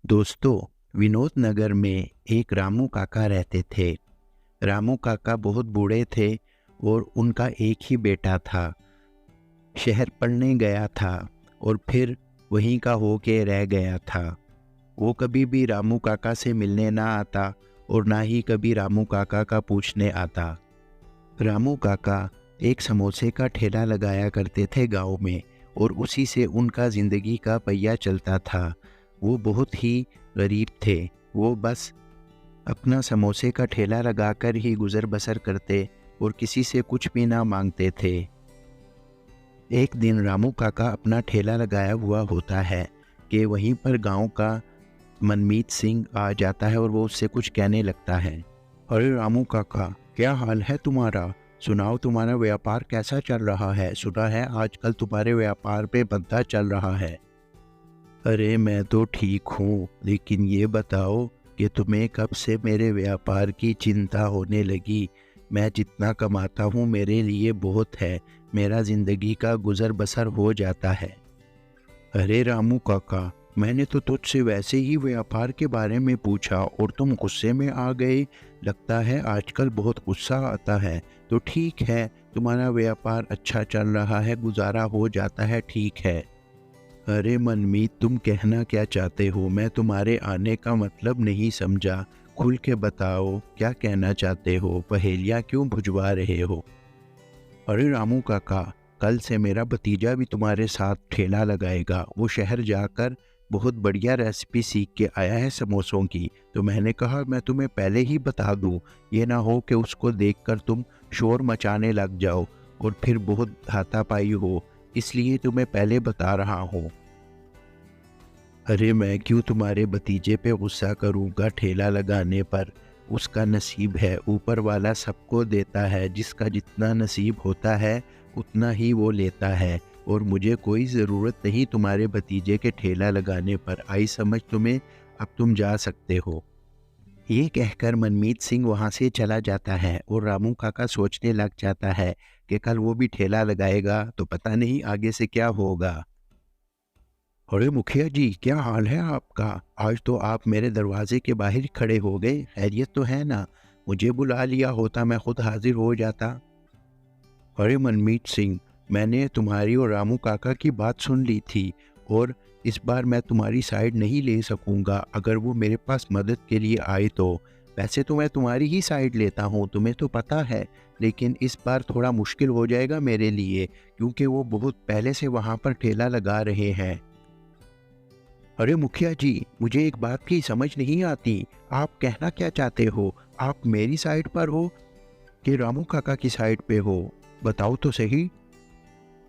दोस्तों, विनोद नगर में एक रामू काका रहते थे। रामू काका बहुत बूढ़े थे और उनका एक ही बेटा था। शहर पढ़ने गया था और फिर वहीं का होके रह गया था। वो कभी भी रामू काका से मिलने ना आता और ना ही कभी रामू काका का पूछने आता। रामू काका एक समोसे का ठेला लगाया करते थे गांव में और उसी से उनका ज़िंदगी का पहिया चलता था। वो बहुत ही गरीब थे। वो बस अपना समोसे का ठेला लगाकर ही गुज़र बसर करते और किसी से कुछ भी ना मांगते थे। एक दिन रामू काका अपना ठेला लगाया हुआ होता है कि वहीं पर गांव का मनमीत सिंह आ जाता है और वो उससे कुछ कहने लगता है। अरे रामू काका, क्या हाल है तुम्हारा? सुनाओ, तुम्हारा व्यापार कैसा चल रहा है? सुना है आजकल तुम्हारे व्यापार पे मंदा चल रहा है। अरे मैं तो ठीक हूँ, लेकिन ये बताओ कि तुम्हें कब से मेरे व्यापार की चिंता होने लगी? मैं जितना कमाता हूँ मेरे लिए बहुत है। मेरा ज़िंदगी का गुज़र बसर हो जाता है। अरे रामू काका, मैंने तो तुझसे वैसे ही व्यापार के बारे में पूछा और तुम गुस्से में आ गए। लगता है आजकल बहुत गुस्सा आता है। तो ठीक है, तुम्हारा व्यापार अच्छा चल रहा है, गुजारा हो जाता है, ठीक है। अरे मनमीत, तुम कहना क्या चाहते हो? मैं तुम्हारे आने का मतलब नहीं समझा। खुल के बताओ, क्या कहना चाहते हो? पहेलियाँ क्यों बुझवा रहे हो? अरे रामू काका, कल से मेरा भतीजा भी तुम्हारे साथ ठेला लगाएगा। वो शहर जाकर बहुत बढ़िया रेसिपी सीख के आया है समोसों की। तो मैंने कहा मैं तुम्हें पहले ही बता दूं, ये ना हो कि उसको देखकर तुम शोर मचाने लग जाओ और फिर बहुत हाथापाई हो। इसलिए तुम्हें पहले बता रहा हूँ। अरे मैं क्यों तुम्हारे भतीजे पे गुस्सा करूँगा ठेला लगाने पर? उसका नसीब है, ऊपर वाला सबको देता है। जिसका जितना नसीब होता है उतना ही वो लेता है। और मुझे कोई ज़रूरत नहीं तुम्हारे भतीजे के ठेला लगाने पर। आई समझ तुम्हें? अब तुम जा सकते हो। ये कहकर मनमीत सिंह वहाँ से चला जाता है और रामू काका सोचने लग जाता है कि कल वो भी ठेला लगाएगा तो पता नहीं आगे से क्या होगा। अरे मुखिया जी, क्या हाल है आपका? आज तो आप मेरे दरवाजे के बाहर ही खड़े हो गए। खैरियत तो है ना? मुझे बुला लिया होता, मैं खुद हाजिर हो जाता। अरे मनमीत सिंह, मैंने तुम्हारी और रामू काका की बात सुन ली थी और इस बार मैं तुम्हारी साइड नहीं ले सकूंगा अगर वो मेरे पास मदद के लिए आए तो। वैसे तो मैं तुम्हारी ही साइड लेता हूँ, तुम्हें तो पता है। लेकिन इस बार थोड़ा मुश्किल हो जाएगा मेरे लिए, क्योंकि वो बहुत पहले से वहाँ पर ठेला लगा रहे हैं। अरे मुखिया जी, मुझे एक बात की समझ नहीं आती। आप कहना क्या चाहते हो? आप मेरी साइड पर हो कि रामू काका की साइड पे हो? बताओ तो सही।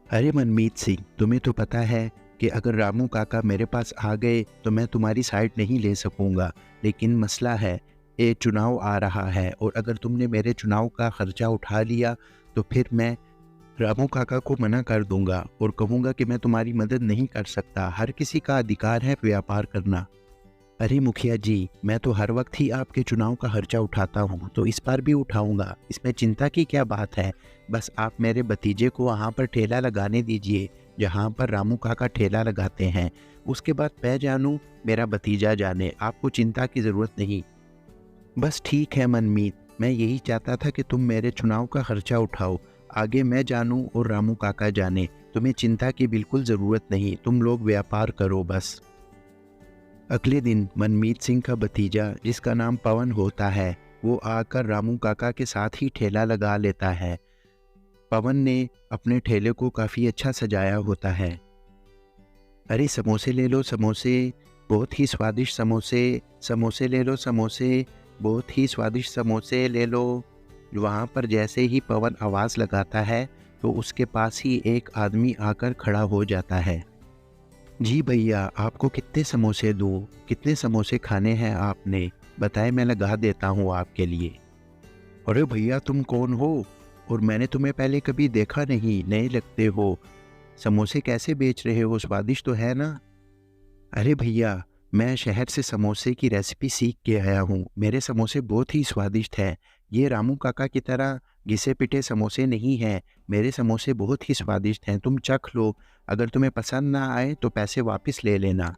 अरे मनमीत सिंह, तुम्हें तो पता है कि अगर रामू काका मेरे पास आ गए तो मैं तुम्हारी साइड नहीं ले सकूंगा। लेकिन मसला है, ये चुनाव आ रहा है और अगर तुमने मेरे चुनाव का खर्चा उठा लिया तो फिर मैं रामू काका को मना कर दूंगा और कहूंगा कि मैं तुम्हारी मदद नहीं कर सकता। हर किसी का अधिकार है व्यापार करना। अरे मुखिया जी, मैं तो हर वक्त ही आपके चुनाव का खर्चा उठाता हूँ, तो इस बार भी उठाऊंगा। इसमें चिंता की क्या बात है? बस आप मेरे भतीजे को वहाँ पर ठेला लगाने दीजिए जहाँ पर रामू काका ठेला लगाते हैं। उसके बाद मैं जानूँ, मेरा भतीजा जाने, आपको चिंता की ज़रूरत नहीं। बस ठीक है मनमीत, मैं यही चाहता था कि तुम मेरे चुनाव का खर्चा उठाओ। आगे मैं जानूँ और रामू काका जाने, तुम्हें चिंता की बिल्कुल ज़रूरत नहीं। तुम लोग व्यापार करो बस। अगले दिन मनमीत सिंह का भतीजा, जिसका नाम पवन होता है, वो आकर रामू काका के साथ ही ठेला लगा लेता है। पवन ने अपने ठेले को काफ़ी अच्छा सजाया होता है। अरे समोसे ले लो समोसे, बहुत ही स्वादिष्ट समोसे। समोसे ले लो समोसे, बहुत ही स्वादिष्ट समोसे ले लो। वहाँ पर जैसे ही पवन आवाज़ लगाता है तो उसके पास ही एक आदमी आकर खड़ा हो जाता है। जी भैया, आपको कितने समोसे दूँ? कितने समोसे खाने हैं आपने? बताएं, मैं लगा देता हूँ आपके लिए। अरे भैया, तुम कौन हो? और मैंने तुम्हें पहले कभी देखा नहीं, नए लगते हो। समोसे कैसे बेच रहे हो? स्वादिष्ट तो है ना? अरे भैया, मैं शहर से समोसे की रेसिपी सीख के आया हूँ। मेरे समोसे बहुत ही स्वादिष्ट हैं। ये रामू काका की तरह घिसे पिटे समोसे नहीं हैं। मेरे समोसे बहुत ही स्वादिष्ट हैं। तुम चख लो। अगर तुम्हें पसंद ना आए तो पैसे वापस ले लेना।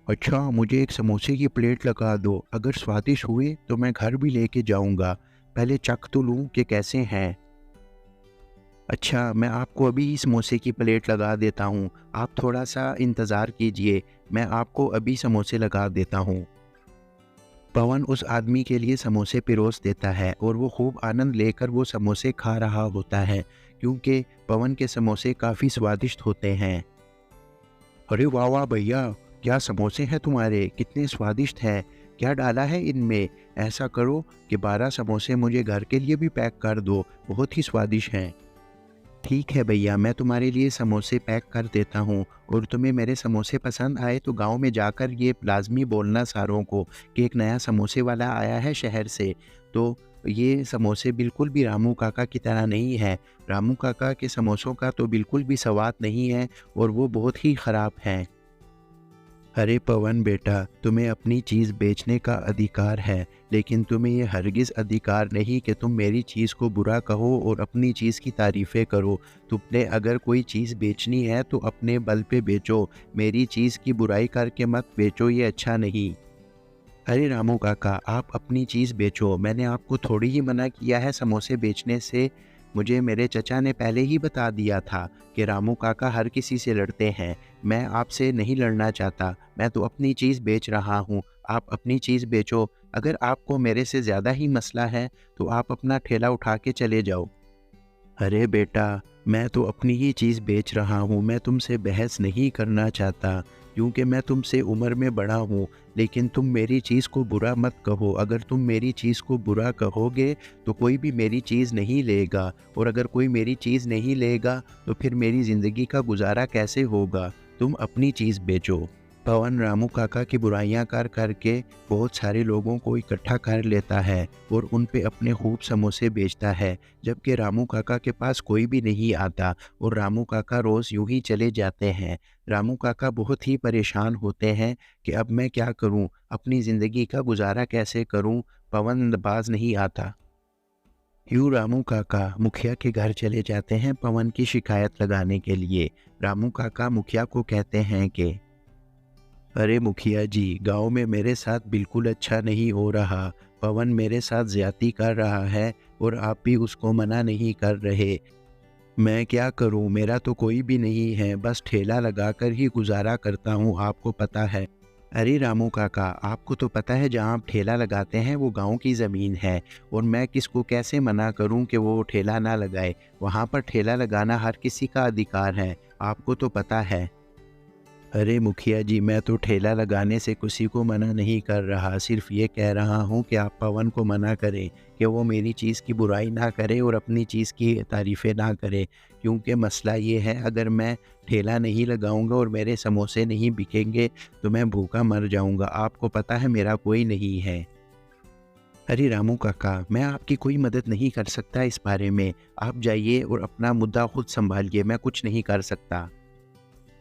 अच्छा, मुझे एक समोसे की प्लेट लगा दो, अगर स्वादिष्ट हुए तो मैं घर भी लेके जाऊंगा। पहले चख तो लूँ कि कैसे हैं। अच्छा, मैं आपको अभी ही समोसे की प्लेट लगा देता हूँ, आप थोड़ा सा इंतज़ार कीजिए, मैं आपको अभी समोसे लगा देता हूँ। पवन उस आदमी के लिए समोसे पिरोस देता है और वो खूब आनंद लेकर वो समोसे खा रहा होता है, क्योंकि पवन के समोसे काफ़ी स्वादिष्ट होते हैं। अरे वाह वाह भैया, क्या समोसे हैं तुम्हारे, कितने स्वादिष्ट हैं। क्या डाला है इनमें? ऐसा करो कि 12 समोसे मुझे घर के लिए भी पैक कर दो, बहुत ही स्वादिष्ट हैं। ठीक है भैया, मैं तुम्हारे लिए समोसे पैक कर देता हूँ। और तुम्हें मेरे समोसे पसंद आए तो गांव में जाकर ये लाजमी बोलना सारों को कि एक नया समोसे वाला आया है शहर से। तो ये समोसे बिल्कुल भी रामू काका की तरह नहीं है। रामू काका के समोसों का तो बिल्कुल भी स्वाद नहीं है और वो बहुत ही ख़राब हैं। अरे पवन बेटा, तुम्हें अपनी चीज़ बेचने का अधिकार है, लेकिन तुम्हें ये हरगिज़ अधिकार नहीं कि तुम मेरी चीज़ को बुरा कहो और अपनी चीज़ की तारीफ़ें करो। तुमने अगर कोई चीज़ बेचनी है तो अपने बल पे बेचो, मेरी चीज़ की बुराई करके मत बेचो, ये अच्छा नहीं। अरे रामू काका, आप अपनी चीज़ बेचो, मैंने आपको थोड़ी ही मना किया है समोसे बेचने से। मुझे मेरे चचा ने पहले ही बता दिया था कि रामू काका हर किसी से लड़ते हैं। मैं आपसे नहीं लड़ना चाहता, मैं तो अपनी चीज़ बेच रहा हूँ। आप अपनी चीज़ बेचो, अगर आपको मेरे से ज़्यादा ही मसला है तो आप अपना ठेला उठा के चले जाओ। अरे बेटा, मैं तो अपनी ही चीज़ बेच रहा हूँ, मैं तुमसे बहस नहीं करना चाहता, क्योंकि मैं तुमसे उम्र में बड़ा हूँ। लेकिन तुम मेरी चीज़ को बुरा मत कहो, अगर तुम मेरी चीज़ को बुरा कहोगे तो कोई भी मेरी चीज़ नहीं लेगा, और अगर कोई मेरी चीज़ नहीं लेगा तो फिर मेरी ज़िंदगी का गुजारा कैसे होगा। तुम अपनी चीज़ बेचो। पवन रामू काका की बुराइयां कर करके बहुत सारे लोगों को इकट्ठा कर लेता है और उन पे अपने खूब समोसे बेचता है, जबकि रामू काका के पास कोई भी नहीं आता और रामू काका रोज़ यूं ही चले जाते हैं। रामू काका बहुत ही परेशान होते हैं कि अब मैं क्या करूं, अपनी ज़िंदगी का गुजारा कैसे करूं। पवन बाज नहीं आता। यूँ रामू काका मुखिया के घर चले जाते हैं पवन की शिकायत लगाने के लिए। रामू काका मुखिया को कहते हैं कि अरे मुखिया जी, गांव में मेरे साथ बिल्कुल अच्छा नहीं हो रहा। पवन मेरे साथ ज़्यादती कर रहा है और आप भी उसको मना नहीं कर रहे। मैं क्या करूं, मेरा तो कोई भी नहीं है, बस ठेला लगाकर ही गुजारा करता हूं, आपको पता है। अरे रामू काका, आपको तो पता है जहां आप ठेला लगाते हैं वो गांव की ज़मीन है, और मैं किसको कैसे मना करूं कि वो ठेला ना लगाए। वहां पर ठेला लगाना हर किसी का अधिकार है, आपको तो पता है। अरे मुखिया जी, मैं तो ठेला लगाने से किसी को मना नहीं कर रहा, सिर्फ ये कह रहा हूँ कि आप पवन को मना करें कि वो मेरी चीज़ की बुराई ना करे और अपनी चीज़ की तारीफ़ें ना करे। क्योंकि मसला ये है, अगर मैं ठेला नहीं लगाऊंगा और मेरे समोसे नहीं बिकेंगे तो मैं भूखा मर जाऊंगा, आपको पता है मेरा कोई नहीं है। अरे रामू काका, मैं आपकी कोई मदद नहीं कर सकता इस बारे में, आप जाइए और अपना मुद्दा खुद संभालिए, मैं कुछ नहीं कर सकता।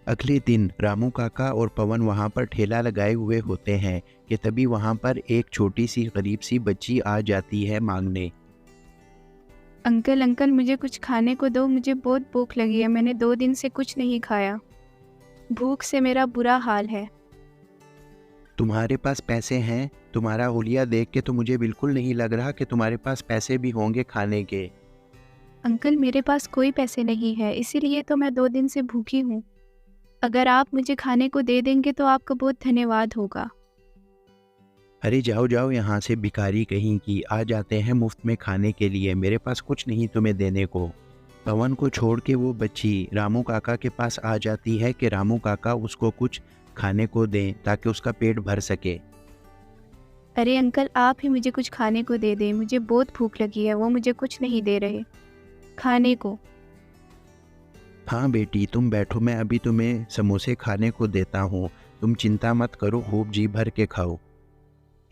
अगले दिन रामू काका और पवन वहाँ पर ठेला लगाए हुए होते हैं कि तभी वहाँ पर एक छोटी सी गरीब सी बच्ची आ जाती है मांगने। अंकल अंकल, मुझे कुछ खाने को दो, मुझे बहुत भूख लगी है, मैंने 2 दिन से कुछ नहीं खाया। भूख से मेरा बुरा हाल है। तुम्हारे पास पैसे हैं? तुम्हारा हुलिया देख के तो मुझे बिल्कुल नहीं लग रहा कि तुम्हारे पास पैसे भी होंगे खाने के। अंकल, मेरे पास कोई पैसे नहीं है, इसीलिए तो मैं 2 दिन से भूखी हूँ। अगर आप मुझे खाने को दे देंगे तो आपका बहुत धन्यवाद होगा। अरे जाओ जाओ यहाँ से, भिखारी कहीं की, आ जाते हैं मुफ्त में खाने के लिए, मेरे पास कुछ नहीं तुम्हें देने को। पवन को छोड़ के वो बच्ची रामू काका के पास आ जाती है कि रामू काका उसको कुछ खाने को दें ताकि उसका पेट भर सके। अरे अंकल, आप ही मुझे कुछ खाने को दे दें, मुझे बहुत भूख लगी है, वो मुझे कुछ नहीं दे रहे खाने को। हाँ बेटी, तुम बैठो, मैं अभी तुम्हें समोसे खाने को देता हूँ, तुम चिंता मत करो, खूब जी भर के खाओ।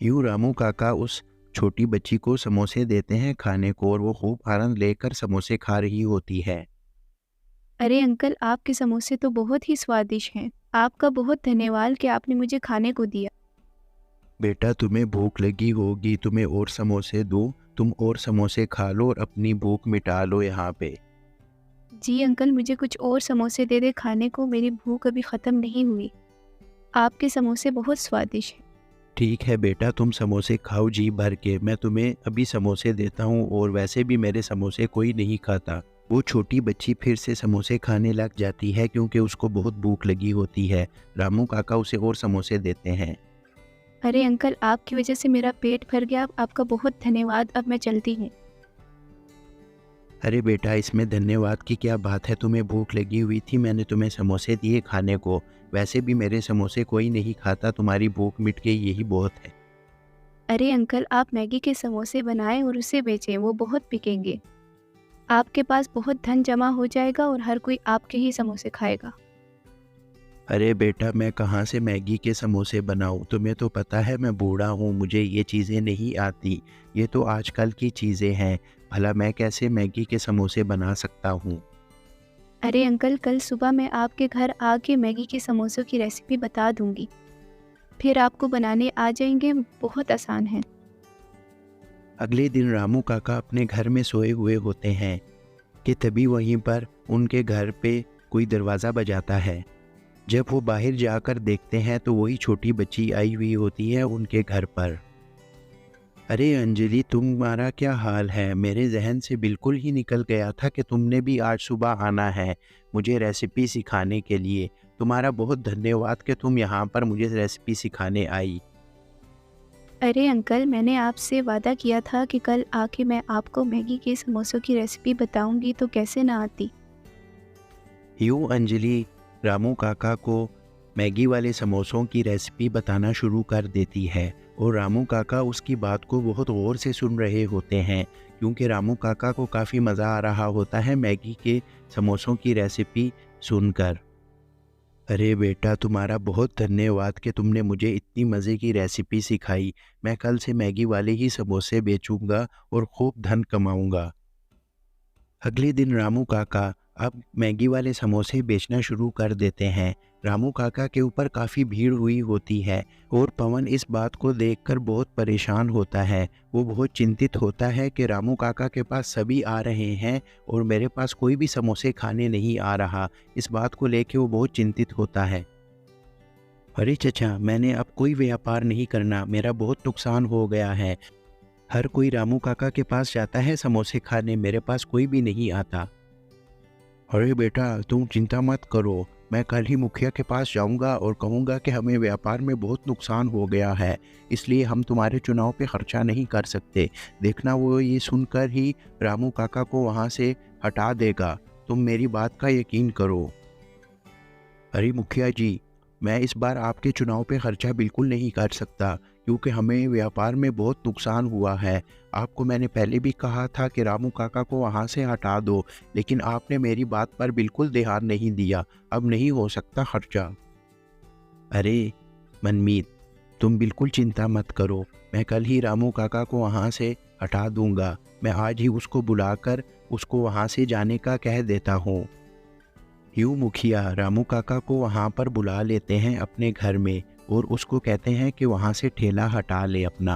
यूँ रामू काका उस छोटी बच्ची को समोसे देते हैं खाने को और वो खूब आनंद लेकर समोसे खा रही होती है। अरे अंकल, आपके समोसे तो बहुत ही स्वादिष्ट हैं। आपका बहुत धन्यवाद कि आपने मुझे खाने को दिया। बेटा, तुम्हें भूख लगी होगी, तुम्हें और समोसे दूँ? तुम और समोसे खा लो और अपनी भूख मिटा लो यहाँ पे। जी अंकल, मुझे कुछ और समोसे दे दे खाने को, मेरी भूख अभी ख़त्म नहीं हुई। आपके समोसे बहुत स्वादिष्ट हैं। ठीक है बेटा, तुम समोसे खाओ जी भर के, मैं तुम्हें अभी समोसे देता हूँ, और वैसे भी मेरे समोसे कोई नहीं खाता। वो छोटी बच्ची फिर से समोसे खाने लग जाती है क्योंकि उसको बहुत भूख लगी होती है। रामू काका उसे और समोसे देते हैं। अरे अंकल, आपकी वजह से मेरा पेट भर गया, आपका बहुत धन्यवाद, अब मैं चलती हूँ। अरे बेटा, इसमें धन्यवाद की क्या बात है, तुम्हें भूख लगी हुई थी, मैंने तुम्हें समोसे दिए खाने को। वैसे भी मेरे समोसे कोई नहीं खाता, तुम्हारी भूख मिट गई, यही बहुत है। अरे अंकल, आप मैगी के समोसे बनाएं और उसे बेचें, वो बहुत बिकेंगे। आपके पास बहुत धन जमा हो जाएगा और हर कोई आपके ही समोसे खाएगा। अरे बेटा, मैं कहाँ से मैगी के समोसे बनाऊँ, तुम्हें तो पता है मैं बूढ़ा हूँ, मुझे ये चीज़ें नहीं आती। ये तो आजकल की चीज़ें हैं, भला मैं कैसे मैगी के समोसे बना सकता हूँ। अरे अंकल, कल सुबह मैं आपके घर आके मैगी के समोसों की रेसिपी बता दूंगी, फिर आपको बनाने आ जाएंगे, बहुत आसान है। अगले दिन रामू काका अपने घर में सोए हुए होते हैं कि तभी वहीं पर उनके घर पे कोई दरवाज़ा बजाता है। जब वो बाहर जाकर देखते हैं तो वही छोटी बच्ची आई हुई होती है उनके घर पर। अरे अंजलि, तुम्हारा क्या हाल है? मेरे जहन से बिल्कुल ही निकल गया था कि तुमने भी आज सुबह आना है मुझे रेसिपी सिखाने के लिए। तुम्हारा बहुत धन्यवाद कि तुम यहाँ पर मुझे रेसिपी सिखाने आई। अरे अंकल, मैंने आपसे वादा किया था कि कल आके मैं आपको मैगी के समोसों की रेसिपी बताऊंगी, तो कैसे ना आती। यूँ अंजलि रामू काका को मैगी वाले समोसों की रेसिपी बताना शुरू कर देती है, और रामू काका उसकी बात को बहुत गौर से सुन रहे होते हैं क्योंकि रामू काका को काफ़ी मज़ा आ रहा होता है मैगी के समोसों की रेसिपी सुनकर। अरे बेटा, तुम्हारा बहुत धन्यवाद कि तुमने मुझे इतनी मज़े की रेसिपी सिखाई। मैं कल से मैगी वाले ही समोसे बेचूंगा और खूब धन कमाऊंगा। अगले दिन रामू काका अब मैगी वाले समोसे बेचना शुरू कर देते हैं। रामू काका के ऊपर काफ़ी भीड़ हुई होती है और पवन इस बात को देखकर बहुत परेशान होता है। वो बहुत चिंतित होता है कि रामू काका के पास सभी आ रहे हैं और मेरे पास कोई भी समोसे खाने नहीं आ रहा। इस बात को लेके वो बहुत चिंतित होता है। अरे चचा, मैंने अब कोई व्यापार नहीं करना, मेरा बहुत नुकसान हो गया है। हर कोई रामू काका के पास जाता है समोसे खाने, मेरे पास कोई भी नहीं आता। अरे बेटा, तुम चिंता मत करो, मैं कल ही मुखिया के पास जाऊंगा और कहूंगा कि हमें व्यापार में बहुत नुकसान हो गया है, इसलिए हम तुम्हारे चुनाव पे खर्चा नहीं कर सकते। देखना, वो ये सुनकर ही रामू काका को वहाँ से हटा देगा, तुम मेरी बात का यकीन करो। अरे मुखिया जी, मैं इस बार आपके चुनाव पे खर्चा बिल्कुल नहीं कर सकता क्योंकि हमें व्यापार में बहुत नुकसान हुआ है। आपको मैंने पहले भी कहा था कि रामू काका को वहाँ से हटा दो, लेकिन आपने मेरी बात पर बिल्कुल ध्यान नहीं दिया। अब नहीं हो सकता खर्चा। अरे मनमीत, तुम बिल्कुल चिंता मत करो, मैं कल ही रामू काका को वहाँ से हटा दूंगा। मैं आज ही उसको बुलाकर उसको वहाँ से जाने का कह देता हूँ। यूँ मुखिया रामू काका को वहाँ पर बुला लेते हैं अपने घर में और उसको कहते हैं कि वहाँ से ठेला हटा ले अपना।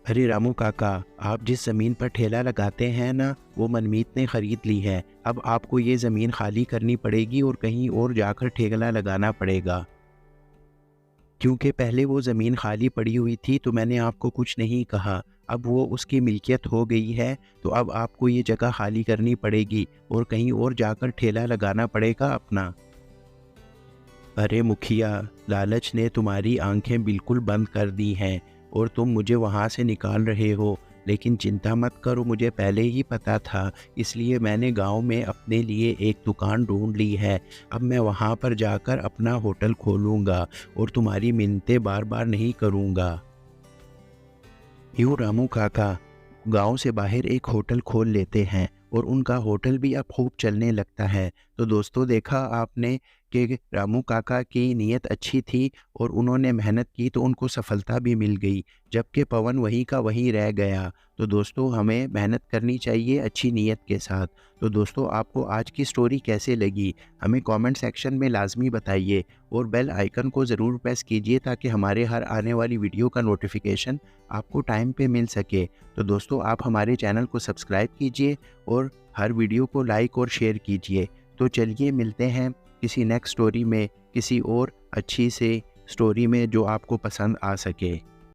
अरे रामू काका, आप जिस ज़मीन पर ठेला लगाते हैं ना, वो मनमीत ने ख़रीद ली है। अब आपको ये ज़मीन खाली करनी पड़ेगी और कहीं और जाकर ठेला लगाना पड़ेगा। क्योंकि पहले वो ज़मीन खाली पड़ी हुई थी तो मैंने आपको कुछ नहीं कहा, अब वो उसकी मिल्कियत हो गई है, तो अब आपको ये जगह खाली करनी पड़ेगी और कहीं और जाकर ठेला लगाना पड़ेगा अपना। अरे मुखिया, लालच ने तुम्हारी आंखें बिल्कुल बंद कर दी हैं और तुम मुझे वहाँ से निकाल रहे हो, लेकिन चिंता मत करो, मुझे पहले ही पता था, इसलिए मैंने गांव में अपने लिए एक दुकान ढूंढ ली है। अब मैं वहाँ पर जाकर अपना होटल खोलूँगा और तुम्हारी मिन्नतें बार बार नहीं करूँगा। यूँ रामू काका गांव से बाहर एक होटल खोल लेते हैं और उनका होटल भी अब खूब चलने लगता है। तो दोस्तों, देखा आपने कि रामू काका की नीयत अच्छी थी और उन्होंने मेहनत की तो उनको सफलता भी मिल गई, जबकि पवन वहीं का वहीं रह गया। तो दोस्तों, हमें मेहनत करनी चाहिए अच्छी नीयत के साथ। तो दोस्तों, आपको आज की स्टोरी कैसे लगी हमें कमेंट सेक्शन में लाजमी बताइए और बेल आइकन को ज़रूर प्रेस कीजिए ताकि हमारे हर आने वाली वीडियो का नोटिफिकेशन आपको टाइम पे मिल सके। तो दोस्तों, आप हमारे चैनल को सब्सक्राइब कीजिए और हर वीडियो को लाइक और शेयर कीजिए। तो चलिए मिलते हैं किसी नेक्स्ट स्टोरी में किसी और अच्छी से स्टोरी में जो आपको पसंद आ सके।